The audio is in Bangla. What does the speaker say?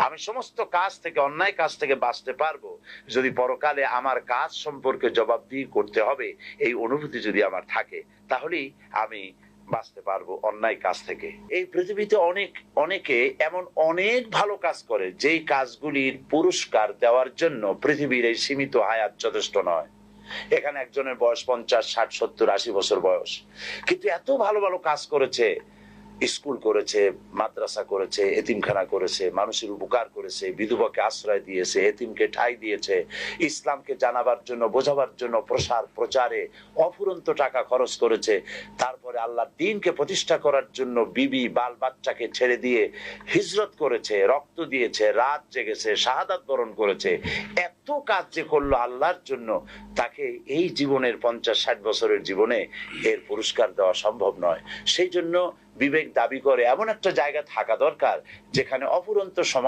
আমি সমস্ত কাজ থেকে, অন্যায় কাজ থেকে বাঁচতে পারবো যদি পরকালে আমার কাজ সম্পর্কে জবাবদিহি করতে হবে এই অনুভূতি যদি আমার থাকে, তাহলেই আমি বাঁচতে পারবো অন্যায় কাজ থেকে। এই পৃথিবীতে অনেকে এমন অনেক ভালো কাজ করে যেই কাজগুলির পুরস্কার দেওয়ার জন্য পৃথিবীর এই সীমিত হায়াত যথেষ্ট নয়। এখানে একজনের বয়স 50, 60, 70, 80 বছর বয়স, কিন্তু এত ভালো ভালো কাজ করেছে, স্কুল করেছে, মাদ্রাসা করেছে, এতিমখানা করেছে, মানুষের উপকার করেছে, বিধবাকে আশ্রয় দিয়েছে, এতিমকে ঠাঁই দিয়েছে, ইসলামকে জানাবার জন্য, বোঝাবার জন্য প্রচারে অফুরন্ত টাকা খরচ করেছে। তারপরে আল্লাহর দ্বীনকে প্রতিষ্ঠা করার জন্য বিবি বাল বাচ্চাকে ছেড়ে দিয়ে হিজরত করেছে, রক্ত দিয়েছে, রাত জেগেছে, শাহাদাত বরণ করেছে। এত কাজ যে করলো আল্লাহর জন্য, তাকে এই জীবনের 50-60 বছরের জীবনে এর পুরস্কার দেওয়া সম্ভব নয়। সেই জন্য বিবেক দাবি করে এমন একটা জায়গা থাকা দরকার যেখানে অফুরন্ত সময়